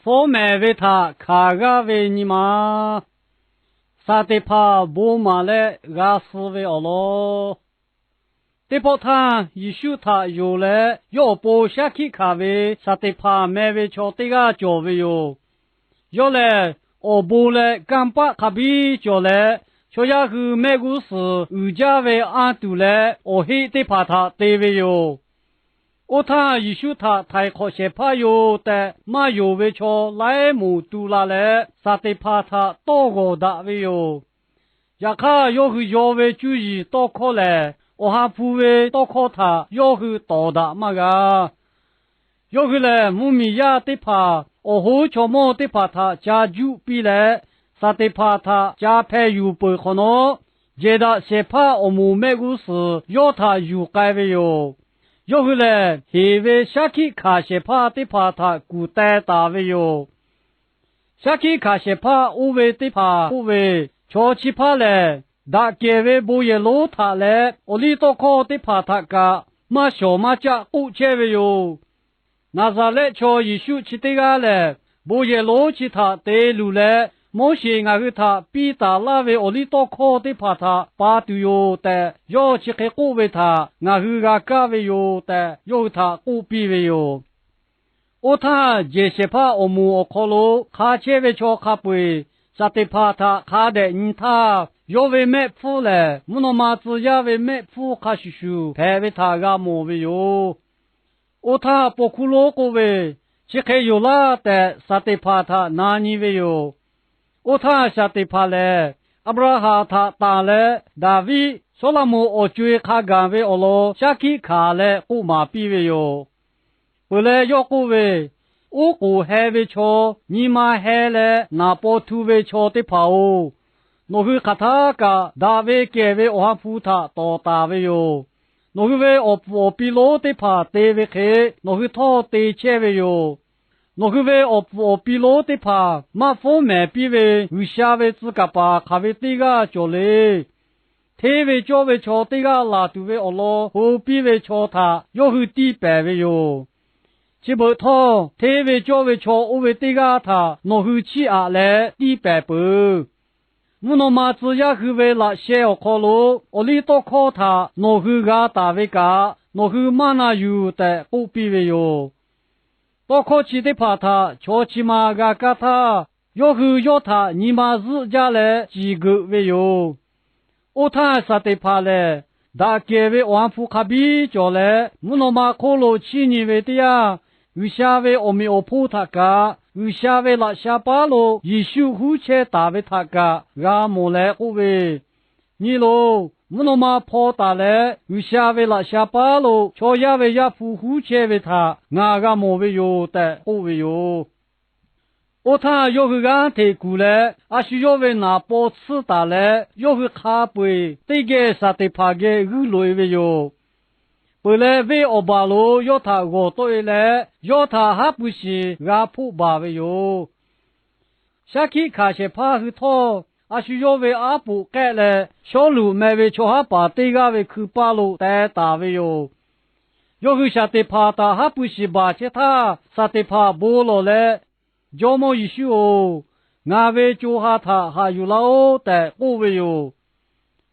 佛买为他卡个为你嘛，啥的怕不嘛嘞，俺是为了咯。对不他一宿他有了，要不下去卡为啥的怕买为瞧这个叫为哟，要嘞，我不嘞干巴卡比叫嘞。小家伙买股市，物价为按度嘞，我黑的怕他对为哟。我他一宿他太可些怕哟的，马有为瞧来木度啦嘞，啥的怕他多个大为哟。呀看要去要为注意多可嘞，我还不为多可他要去多大嘛个，要去嘞木米呀的怕，我好瞧么的怕他家住比嘞。啥的怕他家派有不可能，觉得谁怕我们每个事要他有改为哟，要回来黑为下去看谁怕的怕他古代大为哟，下去看谁怕无为的怕无为，瞧起怕嘞，大家为不也老他嘞，我里头靠的怕他个，马小马家古切为哟，那啥嘞瞧一宿起的个嘞，不也老起他对路嘞。某些俺给他比打那位我里多靠的怕他把都有的，要去给过为他，俺给俺干为有的，要他过比为有。我他这些怕我们我靠路，卡切为瞧卡背，啥的怕他卡的你他要为买富嘞，木诺马子也为买富卡叔叔，还为他个么为有。我他不哭路过为，去给有啦的，啥的怕他哪里为有。我他下对怕嘞，阿布拉哈他打嘞，大卫说了么？我追看干为我咯，下去看嘞，不马比为哟。后来要过为，我过海为瞧，你妈海嘞，那波土为瞧的怕哦。我去看他个，大卫给为我扶他到大卫哟。我去为我比罗的怕对为黑，我去讨对切为哟。我去为我比罗的怕，马方面比为有下为自个把卡为这个叫嘞，特为叫为瞧这个拉都为咯，后比为瞧他要去低白为哟，只不他特为叫为瞧我为这个他，我去起下来低白不，我那么子也去为那些我考路，我里多考他，我去个大为个，我去马那有的不比为哟。多考起的怕他，瞧起嘛个个他，要后要他，你妈自家来几个为有，我他啥的怕嘞，大家为王府卡比叫嘞，我那么考了7年为的呀，有下为我们我婆他个，有下为那下巴喽，一宿后切打为他个，俺莫来后为，你喽。我那么跑大嘞，有下为了下巴喽，瞧下为也夫妇切为他，俺个莫为有的，好为有。我他要去俺太古嘞，还需要为拿包吃大嘞，要去咖啡，这个啥的怕个鱼类为有。本来为我把路要他我对嘞，要他还不是俺铺把为有。下去看些怕去套。阿需要为阿布改嘞，小路买为瞧哈把这个为去八路带大为哟，要去下得怕他还不是把其他啥得怕不落嘞，叫么一宿哦，俺为就哈他还有老带我为哟，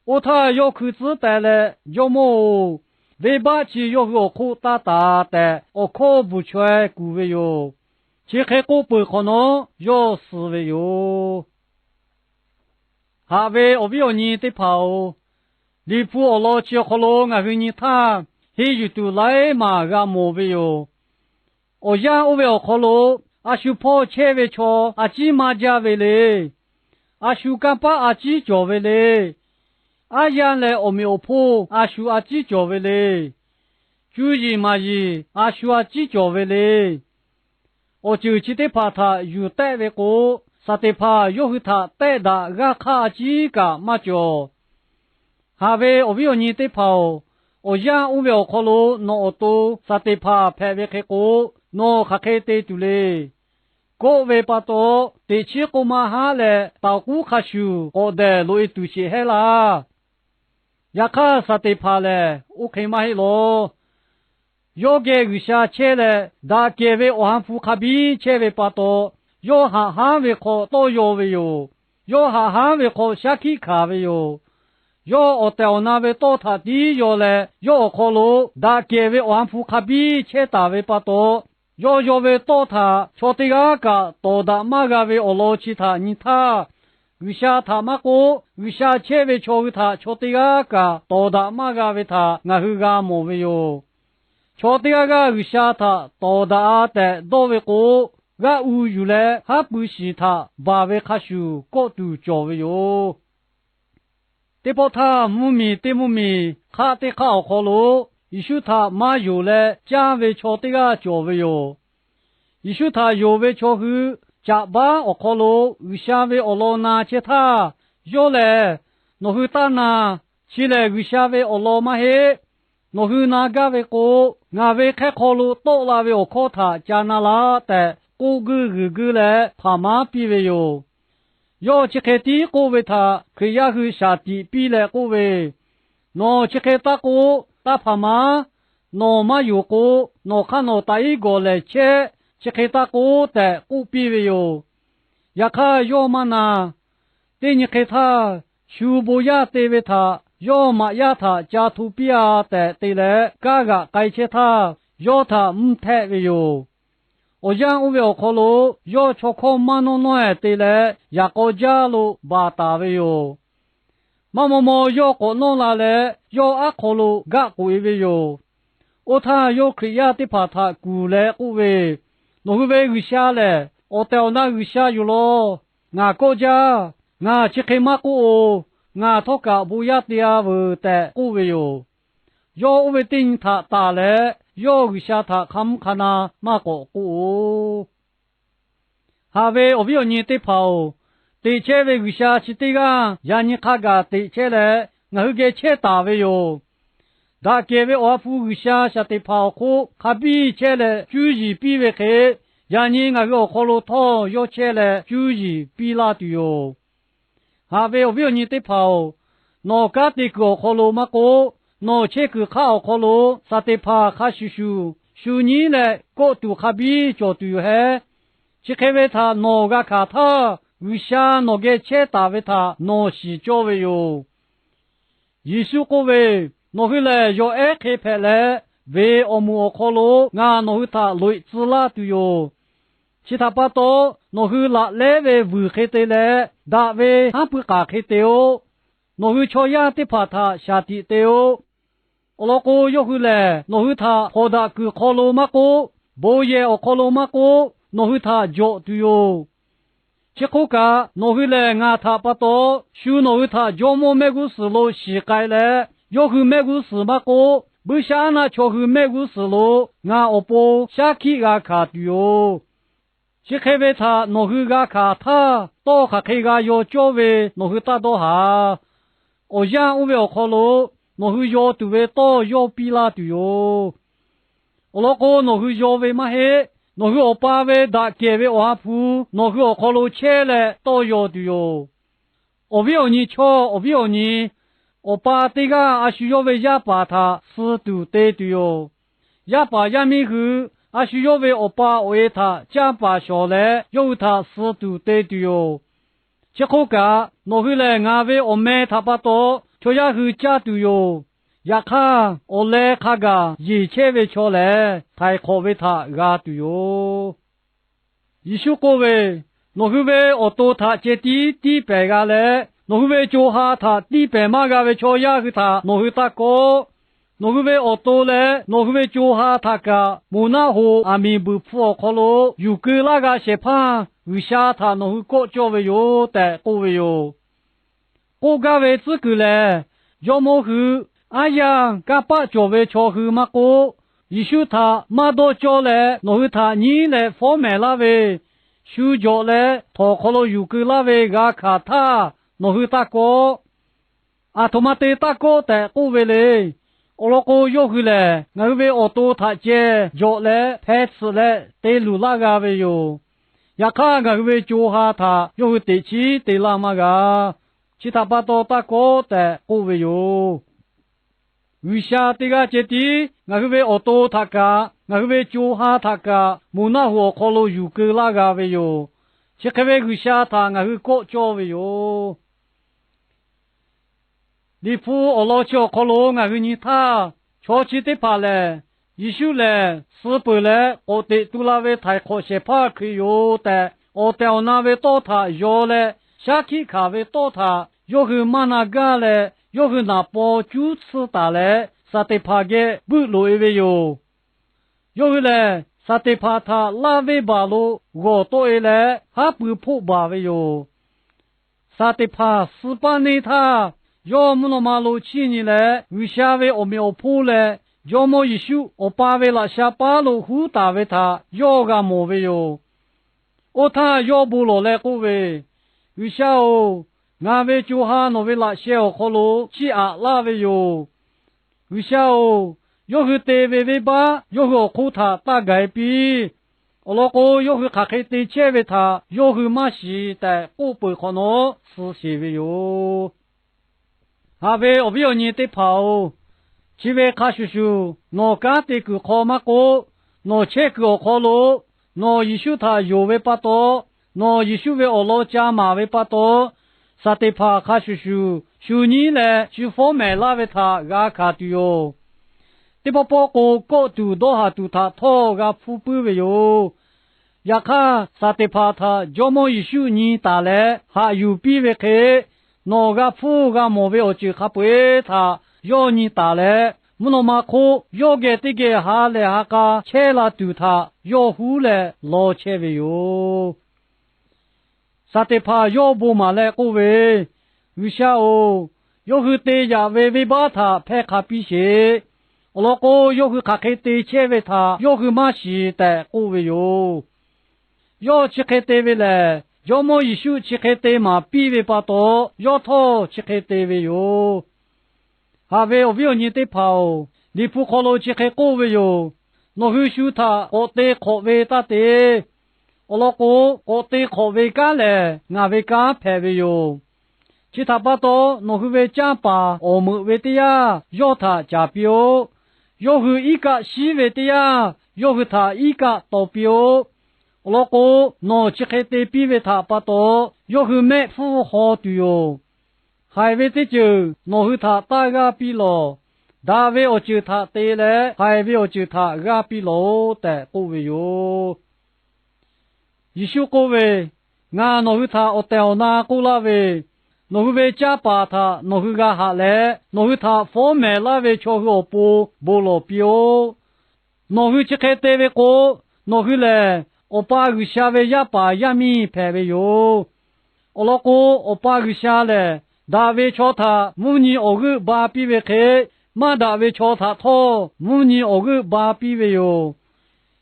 我他要去自带嘞，叫么为把起要我苦大大的，我靠不出来顾为哟，其实我不可能要死为哟。哈为我比你的跑，你不我老去好了，我给你谈，he 就都来嘛个莫为哟。我讲我为好了，阿修跑车为车，阿几马家为嘞，阿修干巴阿几脚为嘞，阿讲来我没有跑，阿修阿几脚为嘞，注意嘛伊，阿修阿几脚为嘞，我就记得怕他有带为过。啥的怕要去他带的个卡几个嘛叫，哈为我为你的跑，我讲我为考路那多啥的怕派为开过，那还开得住嘞，各位把多第七个嘛哈嘞，到古卡修我的路一都些黑啦，呀卡啥的怕嘞，我开嘛黑咯，要给有下车嘞，大家为王府卡比车为把多。要哈哈为可多要为哟，要哈哈为可下去卡为哟。要我到那位多他地要来，要可路大给为王府卡比切大为巴多，要为多他错的个多大马个为俄罗其他你他，余下他马个余下切为错为他错的个多大马个为他我去个莫为哟，错的个余下他多大的多为个。个乌有来还不是他把为卡修各度教为哟。这波他木米对木米，卡的卡好路，一说他马有来加为错的个教为哟。一说他有为错后，加把我好路，有下为我老拿接他，有来，我后打那，起来有下为我老马嘿。我后那个为过，我为开好路，到那为我靠他加那拉的。个个来他妈比为哟，要去开地个为他，可以去下地比来个为，喏去开大个大他妈，喏嘛有个，喏看喏大一个来切，去开大个的个比为哟，也看要嘛呢，对你开他，修补呀对为他，要嘛呀他家土比啊的对来，嘎嘎该切他，要他太为哟。我讲我要考路，要出考马弄弄对嘞，也国家路把大为哟。妈要考弄来嘞，要阿考路个贵为哟。我他要可以的怕他过来过为，我会为下嘞，我到那下有咯。俺国家，俺去开马过，俺托个不要的啊为的过为哟。要为定他打嘞。要下他看看那马个古，哈为我有你的跑，对切为下去的个，让你看个对切嘞，我给切打为哟，大给为我夫下的跑苦，哈比切嘞，注意比为黑，让你我个火炉头要切嘞，注意比拉的哟，哈为我有你的跑，那个的个火炉马个。那切个考考路，啥地怕卡修你嘞，各度卡比就对嘿，切开为他那个卡他，为啥那个切打为他那是教为哟？耶稣各位，那回来要爱开拍嘞，为我们考路，俺那回他累子啦对哟，其他不多，那回来来为为开的嘞，大为还不敢开的哟，那回瞧呀的怕他下地的哟。我老哥要回来，我回他好大个考路马哥，不也我考路马哥，我回他脚对哟。这个个我回来俺他不多，修我回他脚么没个思路膝盖嘞，要回没个事马哥，不想那却回没个思路，俺我不下去个卡对哟。这开为他我回个卡他，多卡开个要教为我回他多哈，我想我要考路。我会要对为多要比拉对哟，我老哥我会要为嘛嘿，我会我爸为大给为瓦铺，我会我考路切嘞多要对哟，我不要你瞧，我不要你，我爸这个还需要为家把他死都对对哟，也把也没去，还需要为我爸为他家把下来，要他死都对对哟，这个个我会来俺为我妹他把多。就要去家都哟，也看我来看个一切为瞧来，太可为他家都哟。一宿各位，我去为我多他接地白个来，我去为做下他地白马个为瞧也去他，我去打个，我去为我多来，我去为做下他个，木那河阿弥不破可咯，有个那个些怕，为啥他我去过叫为哟的各位哟。我个位置个嘞，要么去，哎呀，个把脚位瞧去嘛个，一宿他马到脚嘞，我他你来方面那位，手脚嘞，他可能有个那位个卡他，我大哥，啊，他妈的大哥的个位嘞，我那个要去嘞，我位我多他接脚嘞，拍子嘞，对路那个位哟，也看我位脚下他，要去对起对那么个。其他把多大个的各位哟，为啥这个节地，我为我多他个，我为做下他个，木那我考虑有个那个位哟，切开为个下他我是国教为哟。你父我老教可罗我是你他，瞧起的怕嘞，一宿嘞，四百嘞，我的杜拉为太可些怕可以有的，我到那位到他要嘞，下去卡为到他，要去马那个嘞，要去那包就吃打嘞，啥的怕个不落一位哟，要去嘞。萨蒂帕他拉维巴罗，我多一来还不破巴维哟。萨蒂帕斯巴内他，要么那马路去你来，为下位我没有破来，要么一宿我巴维拉下巴路胡打维他，要个莫维哟。我他要不落来过维，为下哦，俺维就哈那维拉小可路去阿拉维哟，为下哦。要去对位位吧，要去苦他大改变，我老哥要去开开对切为他，要去马西的不背可能是些为哟。阿位我不要你的跑，只为看叔叔，我干的个考马哥，我切个考路，我一宿他有为不多，我一宿为我老家马为不多，啥的怕看叔叔，去年嘞去方买那为他阿卡的哟。这把包裹搞住多下住他拖个富不为哟，也看啥的怕他这么一宿你打来还有比为开，那个富个莫为我就还不会他要你打来，木那么苦要给这个下来下个切了住他要回来老切为哟，啥的怕要不嘛来各位，为啥哦？要去对家为把他拍卡比些。我老哥要去开开对切为他，要去马西的各位哟，要去开对为嘞，要么一宿去开对嘛，比为不多，要他去开对为哟，还为我不要你的跑，你不可能去开各位哟，我去修他，我对可为他的，我老哥我对可为干嘞，俺为干排为哟。其他不多，我去为讲吧，我们为的呀，要他加标。要去一个西位的呀，要去他一个导标，我老哥拿去开的比为他不多，要去买副好的哟，还为的就拿去他大个比了，大为我就他对了，还为我就他个比了的各位哟，一宿各位，俺拿去他我带我那过那位。我为家把他，我个下来，我他方买那位巧克不老标，我去开单位过，我来，我把个下位也把一米排位哟，我老哥我把个下来，大位巧他，母女我个把比位开，马大位巧他套，母女我个把比位哟，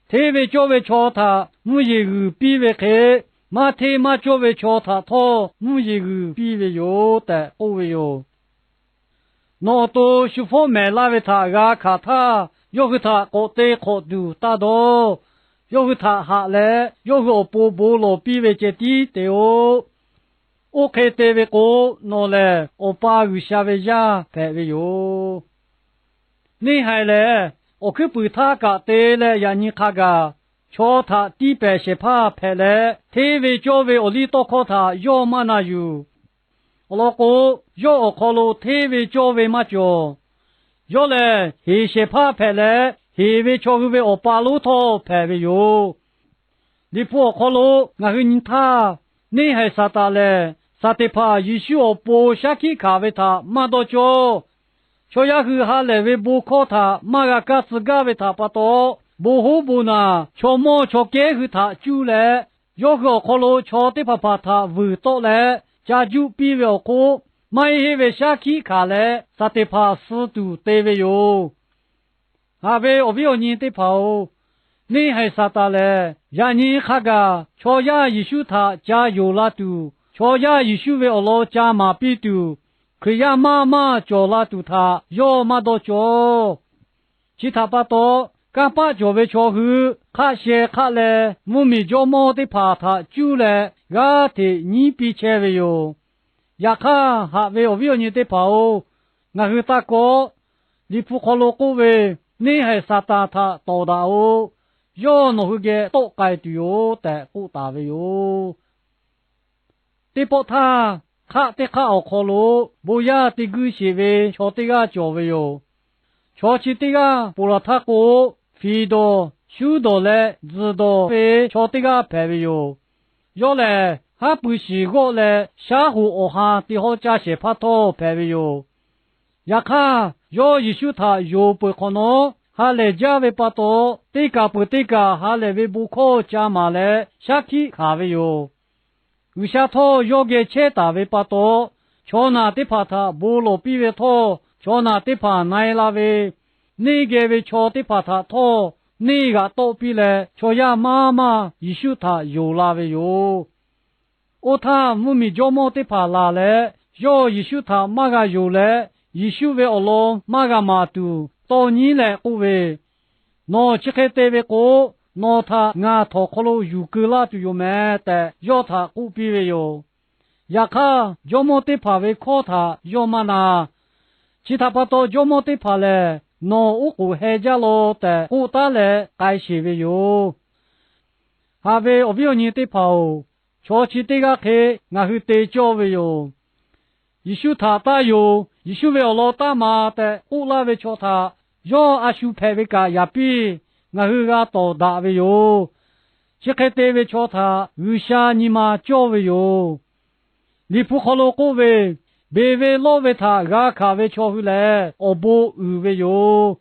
太位叫位巧他，母一个比位开。马天马脚为瞧他套，木一个比为有的不为有。那都是方买那位他个看他，要给他搞对考度大多，要给他下来，要给我波波罗比为接地的哦。我开对为过，拿来我把个下位家排为有。你还来，我去陪他个对了，让你看个。瞧他地板些怕拍来，太为教为我里多考他要么那有，我老哥要我考了太为教为嘛教，要来黑些怕拍来，黑为教为我八路头拍为有，你不我考了，我和你他，你还啥大嘞？啥的怕一宿我不下去卡为他，嘛多教，瞧呀去下来为不考他，嘛个嘎子嘎为他不多。不好不呢，瞧么瞧给和他就来，要个可能瞧的怕怕他味道来，家就比较好，买一位下去看来，啥的怕四度对位哟。阿位我不要你的跑，你还啥大嘞？让你看个，瞧呀一宿他家有拉度，瞧呀一宿为我老家马比度，可呀妈妈叫拉度他，要嘛多叫，其他不多。干把脚为巧后，看些看来，我们叫毛的怕他就来，俺的你比切为哟，也看还为我你的跑，我和大哥，你不考虑各位，你还啥大他大哦，要那个多改的哟，但不大为哟。地波他卡的卡奥可鲁，不要的古些位，瞧的个教位哟，瞧起的个布拉塔国，飞到修到嘞，知道飞瞧的个排位哟，要来还不是过来下湖我哈的好加些帕托排位哟，呀看要一修他有不可能。哈来加为巴多，这个不这个哈来为不可加马来下去卡为哟。有下头要给切打为巴多，瞧那的怕他不罗比为头，瞧那的怕奈拉为，你个为瞧的怕他头，你个倒比来瞧呀妈妈一修他有拉为哟。我他木米叫么的怕拉来，要一修他马个有来，一修为阿龙马个马都。到你来各位，那这个单位过，那他俺他可能有个啦就有买的，要他不必为哟。也看要么得怕为靠他，要么呢，其他不到要么得怕嘞，那我不还家咯的，不打嘞该些为哟。还为我不要你得怕哦，瞧起这个去，俺去得教为哟。一修他打哟，一修为老大妈的，我那为瞧他。要阿修派为个也比俺去个到大为哟，这个单位叫他为啥你妈教为哟？你不好了各位，别为老为他俺卡为教回来，我不为哟。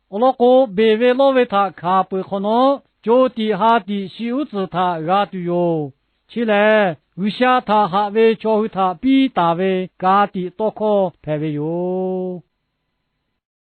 我老哥别为老为他卡不可能，就地下的修子他俺的哟。起来为啥他还为教回他比大为家的多可派为哟？